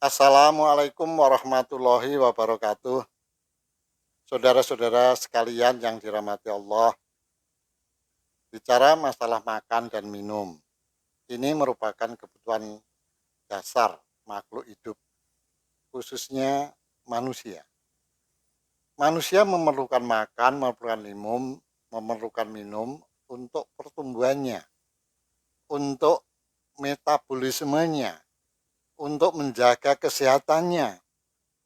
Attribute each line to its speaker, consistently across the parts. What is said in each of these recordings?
Speaker 1: Assalamualaikum warahmatullahi wabarakatuh. Saudara-saudara sekalian yang dirahmati Allah, bicara masalah makan dan minum. Ini merupakan kebutuhan dasar makhluk hidup, khususnya manusia. Manusia memerlukan makan, memerlukan minum untuk pertumbuhannya, untuk metabolismenya, untuk menjaga kesehatannya,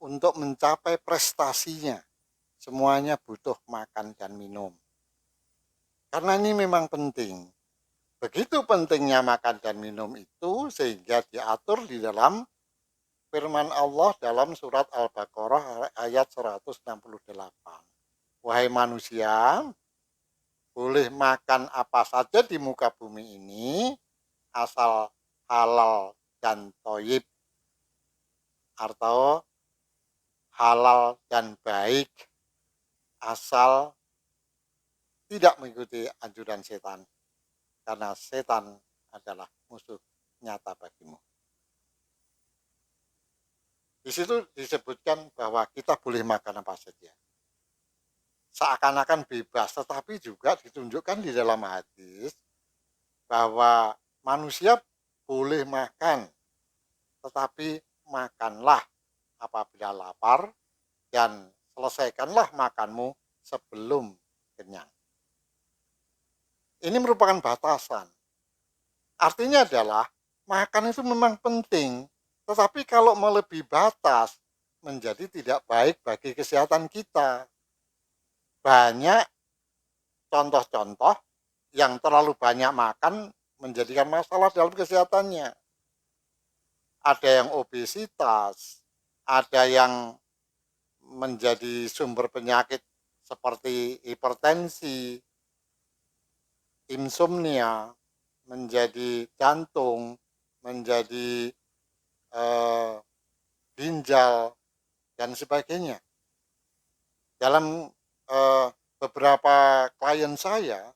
Speaker 1: untuk mencapai prestasinya. Semuanya butuh makan dan minum. Karena ini memang penting. Begitu pentingnya makan dan minum itu sehingga diatur di dalam firman Allah dalam surat Al-Baqarah ayat 168. Wahai manusia, boleh makan apa saja di muka bumi ini asal halal dan toyib, atau halal dan baik, asal tidak mengikuti anjuran setan, karena setan adalah musuh nyata bagimu. Di situ disebutkan bahwa kita boleh makan apa saja, seakan-akan bebas, tetapi juga ditunjukkan di dalam hadis bahwa manusia boleh makan, tetapi makanlah apabila lapar dan selesaikanlah makanmu sebelum kenyang. Ini merupakan batasan. Artinya adalah makan itu memang penting, tetapi kalau melebihi batas menjadi tidak baik bagi kesehatan kita. Banyak contoh-contoh yang terlalu banyak makan menjadikan masalah dalam kesehatannya. Ada yang obesitas, ada yang menjadi sumber penyakit seperti hipertensi, insomnia, menjadi jantung, menjadi ginjal, dan sebagainya. Dalam beberapa klien saya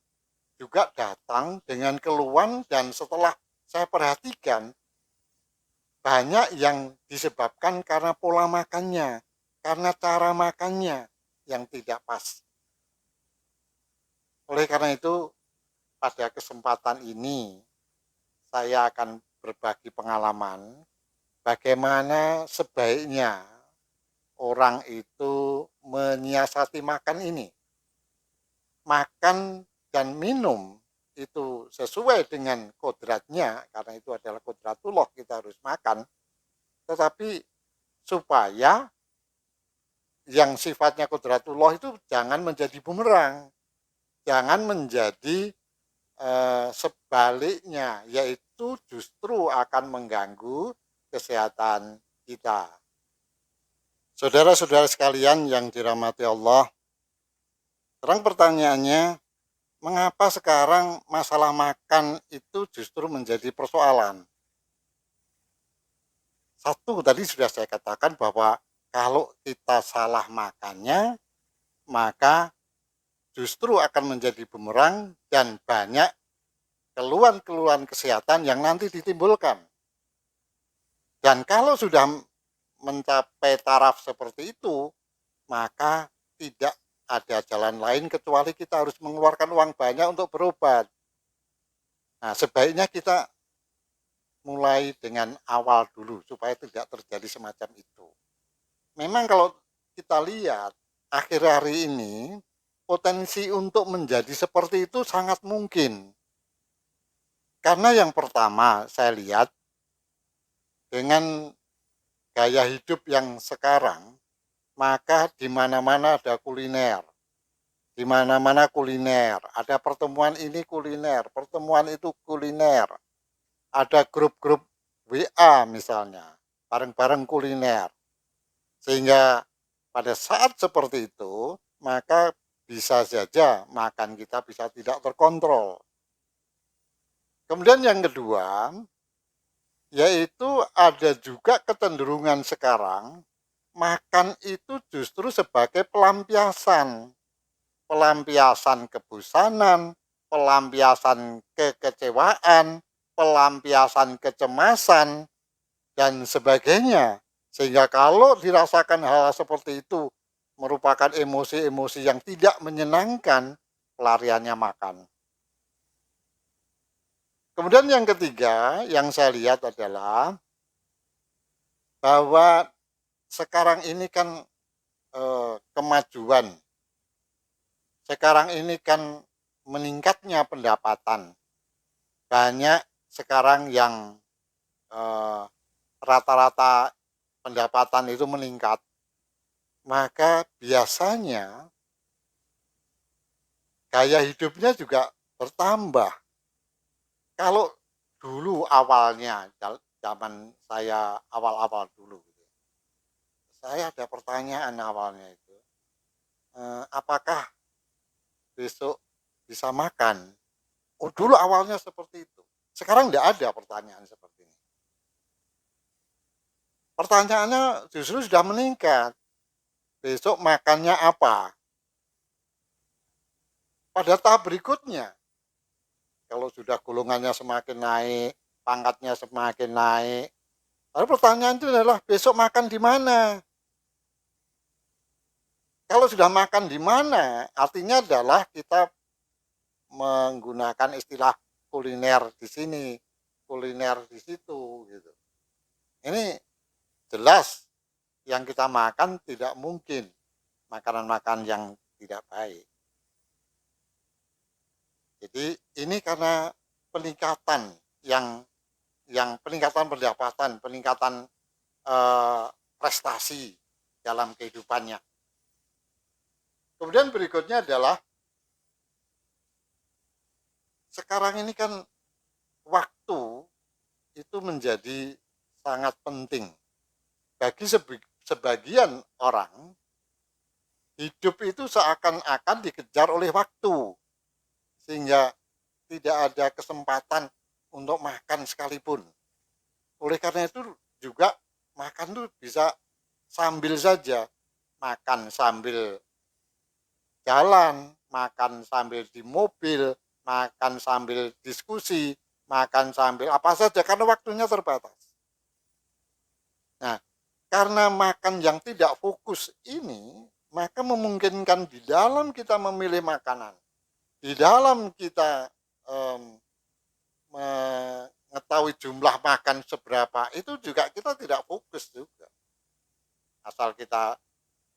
Speaker 1: juga datang dengan keluhan, dan setelah saya perhatikan, banyak yang disebabkan karena pola makannya, karena cara makannya yang tidak pas. Oleh karena itu, pada kesempatan ini, saya akan berbagi pengalaman bagaimana sebaiknya orang itu menyiasati makan ini. Makan dan minum itu sesuai dengan kodratnya, karena itu adalah kodratullah, kita harus makan. Tetapi supaya yang sifatnya kodratullah itu jangan menjadi bumerang, jangan menjadi sebaliknya, yaitu justru akan mengganggu kesehatan kita. Saudara-saudara sekalian yang dirahmati Allah, sekarang pertanyaannya, mengapa sekarang masalah makan itu justru menjadi persoalan? Satu, tadi sudah saya katakan bahwa kalau kita salah makannya, maka justru akan menjadi bumerang dan banyak keluhan-keluhan kesehatan yang nanti ditimbulkan. Dan kalau sudah mencapai taraf seperti itu, maka tidak ada jalan lain kecuali kita harus mengeluarkan uang banyak untuk berobat. Nah, sebaiknya kita mulai dengan awal dulu supaya tidak terjadi semacam itu. Memang kalau kita lihat akhir hari ini, potensi untuk menjadi seperti itu sangat mungkin. Karena yang pertama saya lihat, dengan gaya hidup yang sekarang, maka di mana-mana ada kuliner. Di mana-mana kuliner, ada pertemuan ini kuliner, pertemuan itu kuliner. Ada grup-grup WA misalnya, bareng-bareng kuliner. Sehingga pada saat seperti itu, maka bisa saja makan kita bisa tidak terkontrol. Kemudian yang kedua, yaitu ada juga kecenderungan sekarang, makan itu justru sebagai pelampiasan. Pelampiasan kebosanan, pelampiasan kekecewaan, pelampiasan kecemasan, dan sebagainya. Sehingga kalau dirasakan hal seperti itu merupakan emosi-emosi yang tidak menyenangkan, pelariannya makan. Kemudian yang ketiga yang saya lihat adalah bahwa sekarang ini kan, kemajuan, sekarang ini kan meningkatnya pendapatan. Banyak sekarang yang, eee, rata-rata pendapatan itu meningkat, maka biasanya gaya hidupnya juga bertambah. Kalau dulu awalnya, zaman saya awal-awal dulu gitu, saya ada pertanyaan awalnya itu, apakah besok bisa makan? Oh, dulu awalnya seperti itu. Sekarang tidak ada pertanyaan seperti ini. Pertanyaannya justru sudah meningkat. Besok makannya apa? Pada tahap berikutnya, kalau sudah golongannya semakin naik, pangkatnya semakin naik, lalu pertanyaan itu adalah besok makan di mana? Kalau sudah makan di mana, artinya adalah kita menggunakan istilah kuliner di sini, kuliner di situ, gitu. Ini jelas yang kita makan tidak mungkin makanan-makanan yang tidak baik. Jadi ini karena peningkatan yang peningkatan pendapatan, peningkatan eh, prestasi dalam kehidupannya. Kemudian berikutnya adalah sekarang ini kan waktu itu menjadi sangat penting bagi sebagian orang. Hidup itu seakan-akan dikejar oleh waktu, sehingga tidak ada kesempatan untuk makan sekalipun. Oleh karena itu juga makan tuh bisa sambil saja, makan sambil jalan, makan sambil di mobil, makan sambil diskusi, makan sambil apa saja karena waktunya terbatas. Nah, karena makan yang tidak fokus ini, maka memungkinkan di dalam kita memilih makanan, di dalam kita mengetahui jumlah makan seberapa, itu juga kita tidak fokus juga. Asal kita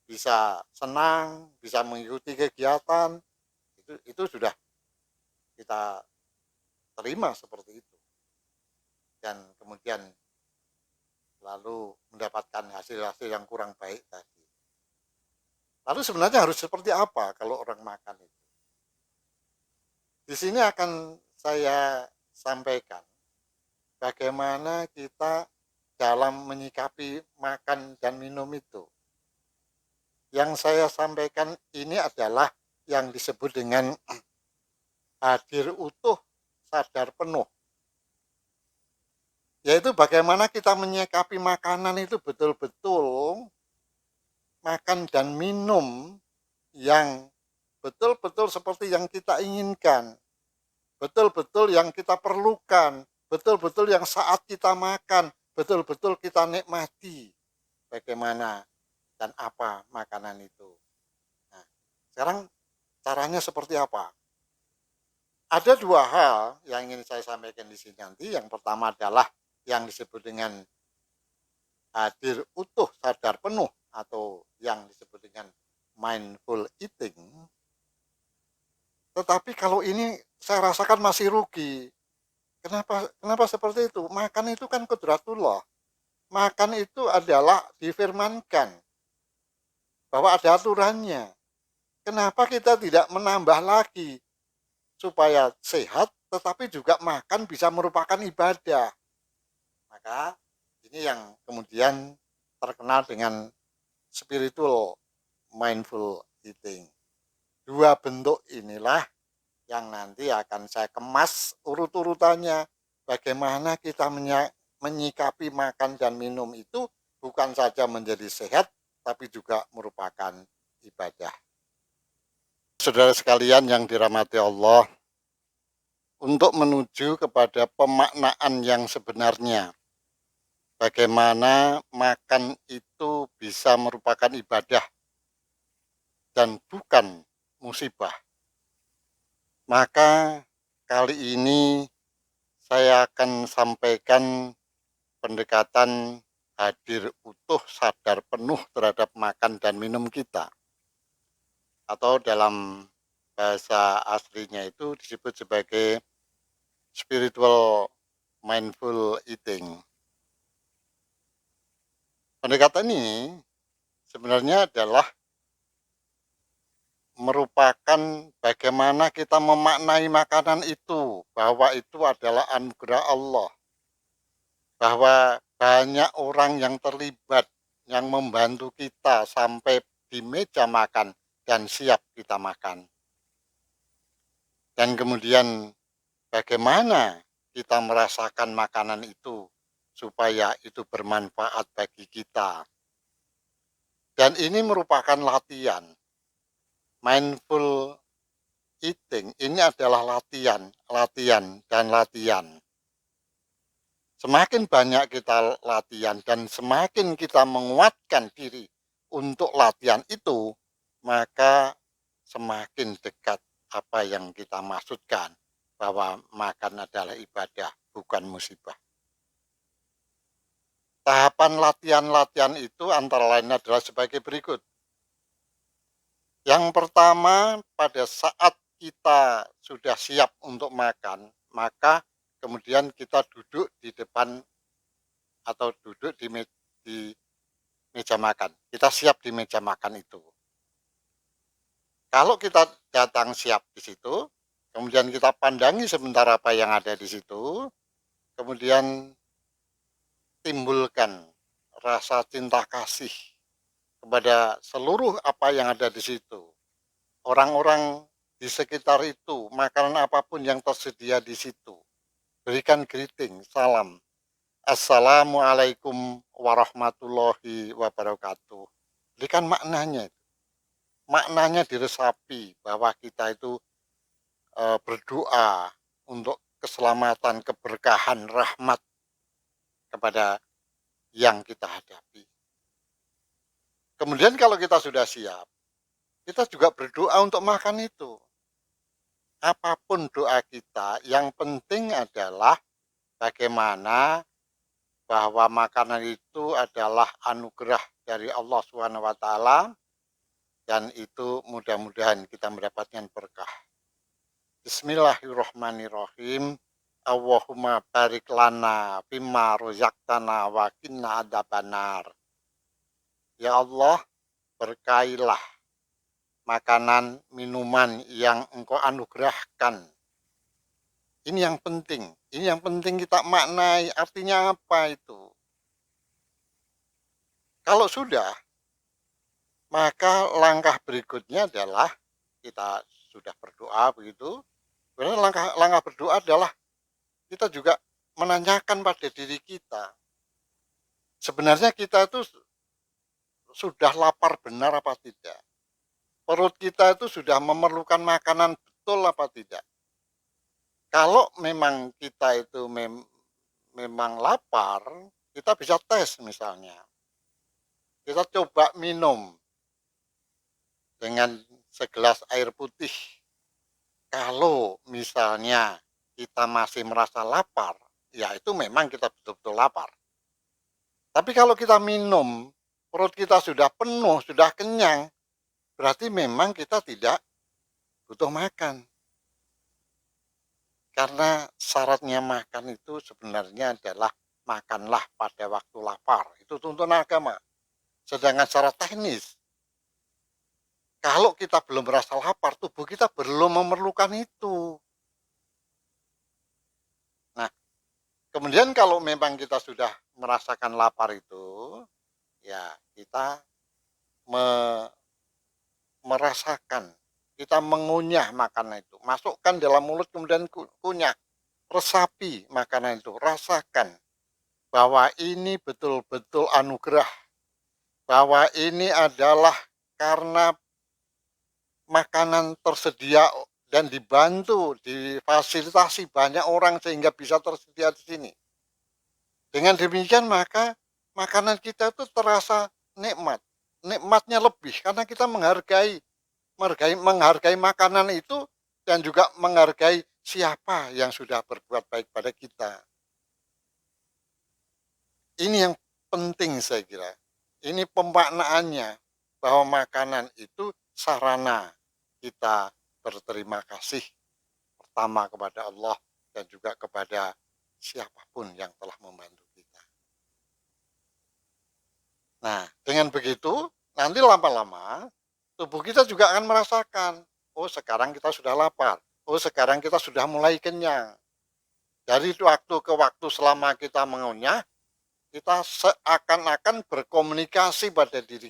Speaker 1: bisa senang, bisa mengikuti kegiatan, itu sudah kita terima seperti itu. Dan kemudian lalu mendapatkan hasil-hasil yang kurang baik tadi. Lalu sebenarnya harus seperti apa kalau orang makan itu? Di sini akan saya sampaikan bagaimana kita dalam menyikapi makan dan minum itu. Yang saya sampaikan ini adalah yang disebut dengan hadir utuh, sadar penuh. Yaitu bagaimana kita menyikapi makanan itu betul-betul makan dan minum yang betul-betul seperti yang kita inginkan, betul-betul yang kita perlukan, betul-betul yang saat kita makan, betul-betul kita nikmati bagaimana dan apa makanan itu. Nah, sekarang caranya seperti apa? Ada dua hal yang ingin saya sampaikan di sini nanti. Yang pertama adalah yang disebut dengan hadir utuh, sadar penuh, atau yang disebut dengan mindful eating. Tetapi kalau ini saya rasakan masih rugi. Kenapa seperti itu? Makan itu kan kudratullah. Makan itu adalah difirmankan bahwa ada aturannya. Kenapa kita tidak menambah lagi supaya sehat, tetapi juga makan bisa merupakan ibadah? Maka ini yang kemudian terkenal dengan spiritual mindful eating. Dua bentuk inilah yang nanti akan saya kemas urut-urutannya. Bagaimana kita menyikapi makan dan minum itu bukan saja menjadi sehat, tapi juga merupakan ibadah. Saudara sekalian yang dirahmati Allah, untuk menuju kepada pemaknaan yang sebenarnya bagaimana makan itu bisa merupakan ibadah dan bukan musibah. Maka kali ini saya akan sampaikan pendekatan hadir utuh sadar penuh terhadap makan dan minum kita. Atau dalam bahasa aslinya itu disebut sebagai spiritual mindful eating. Pendekatan ini sebenarnya adalah merupakan bagaimana kita memaknai makanan itu, bahwa itu adalah anugerah Allah, bahwa banyak orang yang terlibat, yang membantu kita sampai di meja makan dan siap kita makan. Dan kemudian bagaimana kita merasakan makanan itu supaya itu bermanfaat bagi kita. Dan ini merupakan latihan. Mindful eating ini adalah latihan, dan latihan. Semakin banyak kita latihan dan semakin kita menguatkan diri untuk latihan itu, maka semakin dekat apa yang kita maksudkan, bahwa makan adalah ibadah, bukan musibah. Tahapan latihan-latihan itu antara lain adalah sebagai berikut. Yang pertama, pada saat kita sudah siap untuk makan, maka kemudian kita duduk di depan atau duduk di meja makan. Kita siap di meja makan itu. Kalau kita datang siap di situ, kemudian kita pandangi sebentar apa yang ada di situ, kemudian timbulkan rasa cinta kasih kepada seluruh apa yang ada di situ. Orang-orang di sekitar itu, makanan apapun yang tersedia di situ. Berikan greeting, salam. Assalamualaikum warahmatullahi wabarakatuh. Berikan maknanya. Maknanya diresapi bahwa kita itu berdoa untuk keselamatan, keberkahan, rahmat kepada yang kita hadapi. Kemudian kalau kita sudah siap, kita juga berdoa untuk makan itu. Apapun doa kita, yang penting adalah bagaimana bahwa makanan itu adalah anugerah dari Allah SWT, dan itu mudah-mudahan kita mendapatkan berkah. Bismillahirrahmanirrahim. Allahumma barik lana bima rozaktana wa qina adzabannar. Ya Allah, berkailah makanan, minuman yang Engkau anugerahkan. Ini yang penting. Ini yang penting kita maknai, artinya apa itu. Kalau sudah, maka langkah berikutnya adalah kita sudah berdoa begitu. Kemudian langkah berdoa adalah kita juga menanyakan pada diri kita. Sebenarnya kita itu sudah lapar benar apa tidak? Perut kita itu sudah memerlukan makanan betul apa tidak? Kalau memang kita itu memang lapar, kita bisa tes misalnya. Kita coba minum dengan segelas air putih. Kalau misalnya kita masih merasa lapar, ya itu memang kita betul-betul lapar. Tapi kalau kita minum, perut kita sudah penuh, sudah kenyang, berarti memang kita tidak butuh makan. Karena syaratnya makan itu sebenarnya adalah makanlah pada waktu lapar. Itu tuntunan agama. Sedangkan secara teknis, kalau kita belum merasa lapar, tubuh kita belum memerlukan itu. Nah, kemudian kalau memang kita sudah merasakan lapar itu, ya kita merasakan, kita mengunyah makanan itu. Masukkan dalam mulut kemudian kunyah. Resapi makanan itu, rasakan bahwa ini betul-betul anugerah. Bahwa ini adalah karena makanan tersedia dan dibantu, difasilitasi banyak orang sehingga bisa tersedia di sini. Dengan demikian maka makanan kita itu terasa nikmat. Nikmatnya lebih karena kita menghargai makanan itu dan juga menghargai siapa yang sudah berbuat baik pada kita. Ini yang penting saya kira. Ini pemaknaannya bahwa makanan itu sarana kita berterima kasih pertama kepada Allah dan juga kepada siapapun yang telah membantu kita. Nah, dengan begitu nanti lama-lama tubuh kita juga akan merasakan, oh sekarang kita sudah lapar, oh sekarang kita sudah mulai kenyang. Dari waktu ke waktu selama kita mengunyah, kita seakan-akan berkomunikasi pada diri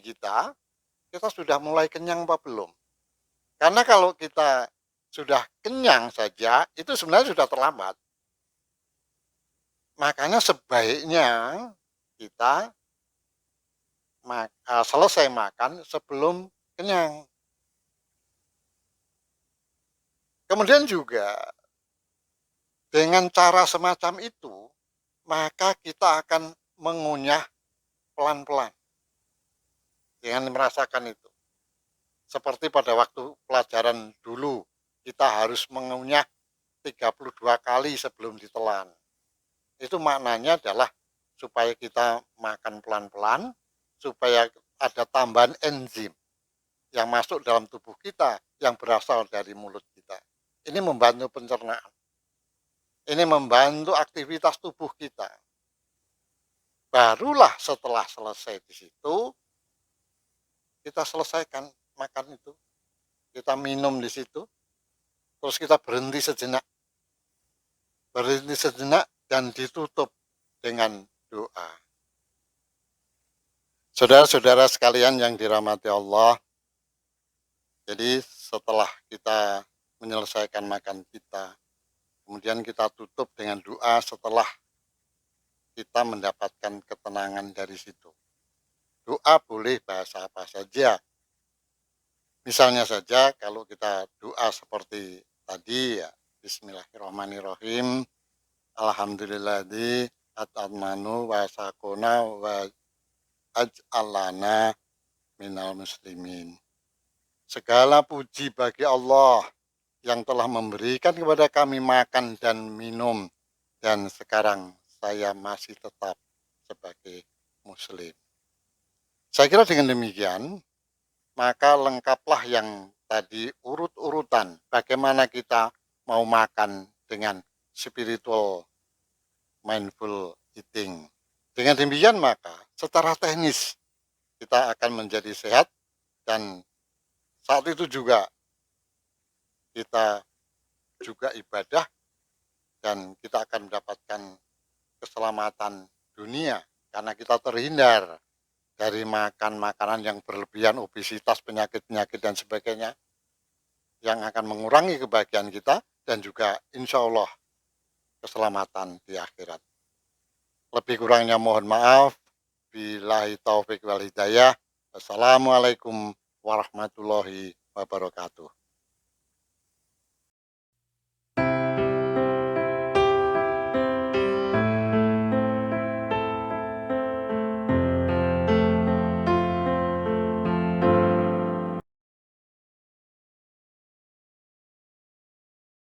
Speaker 1: kita sudah mulai kenyang apa belum. Karena kalau kita sudah kenyang saja, itu sebenarnya sudah terlambat. Makanya sebaiknya kita selesai makan sebelum kenyang. Kemudian juga dengan cara semacam itu, maka kita akan mengunyah pelan-pelan dengan merasakan itu. Seperti pada waktu pelajaran dulu, kita harus mengunyah 32 kali sebelum ditelan. Itu maknanya adalah supaya kita makan pelan-pelan, supaya ada tambahan enzim yang masuk dalam tubuh kita yang berasal dari mulut kita. Ini membantu pencernaan. Ini membantu aktivitas tubuh kita. Barulah setelah selesai di situ, kita selesaikan makan itu. Kita minum di situ, terus kita berhenti sejenak. Berhenti sejenak dan ditutup dengan doa. Saudara-saudara sekalian yang dirahmati Allah, jadi setelah kita menyelesaikan makan kita, kemudian kita tutup dengan doa setelah kita mendapatkan ketenangan dari situ. Doa boleh bahasa apa saja. Misalnya saja kalau kita doa seperti tadi ya, Bismillahirrahmanirrahim, Alhamdulilladzi at'amanu wa sakona wa aj'alana minal muslimin. Segala puji bagi Allah yang telah memberikan kepada kami makan dan minum, dan sekarang saya masih tetap sebagai muslim. Saya kira dengan demikian, maka lengkaplah yang tadi urut-urutan bagaimana kita mau makan dengan spiritual mindful eating. Dengan demikian maka secara teknis kita akan menjadi sehat dan saat itu juga kita juga ibadah dan kita akan mendapatkan keselamatan dunia karena kita terhindar dari makan makanan yang berlebihan, obesitas, penyakit-penyakit dan sebagainya yang akan mengurangi kebahagiaan kita dan juga insya Allah keselamatan di akhirat. Lebih kurangnya mohon maaf. Billahi taufik wal hidayah. Wassalamualaikum warahmatullahi wabarakatuh.